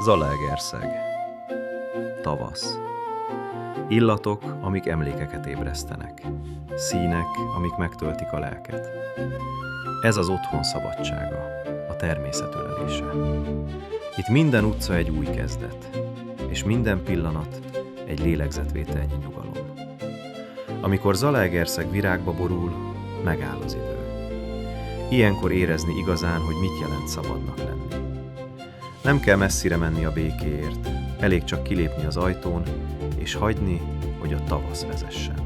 Zalaegerszeg. Tavasz. Illatok, amik emlékeket ébresztenek. Színek, amik megtöltik a lelket. Ez az otthon szabadsága, a természet ölelése. Itt minden utca egy új kezdet, és minden pillanat egy lélegzetvételnyi nyugalom. Amikor Zalaegerszeg virágba borul, megáll az idő. Ilyenkor érezni igazán, hogy mit jelent szabadnak lenni. Nem kell messzire menni a békéért, elég csak kilépni az ajtón, és hagyni, hogy a tavasz vezessen.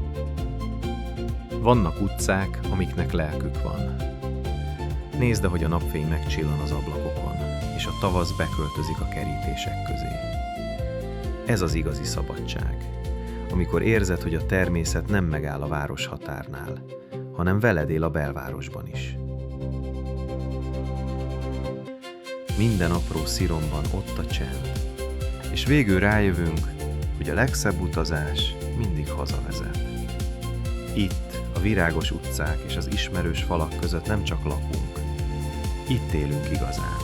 Vannak utcák, amiknek lelkük van. Nézd, ahogy a napfény megcsillan az ablakokon, és a tavasz beköltözik a kerítések közé. Ez az igazi szabadság, amikor érzed, hogy a természet nem megáll a város határnál, hanem veled él a belvárosban is. Minden apró sziromban ott a csend, és végül rájövünk, hogy a legszebb utazás mindig hazavezet. Itt, a virágos utcák és az ismerős falak között nem csak lakunk, itt élünk igazán.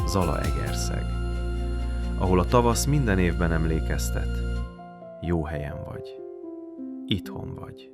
Zalaegerszeg, ahol a tavasz minden évben emlékeztet, jó helyen vagy, itthon vagy.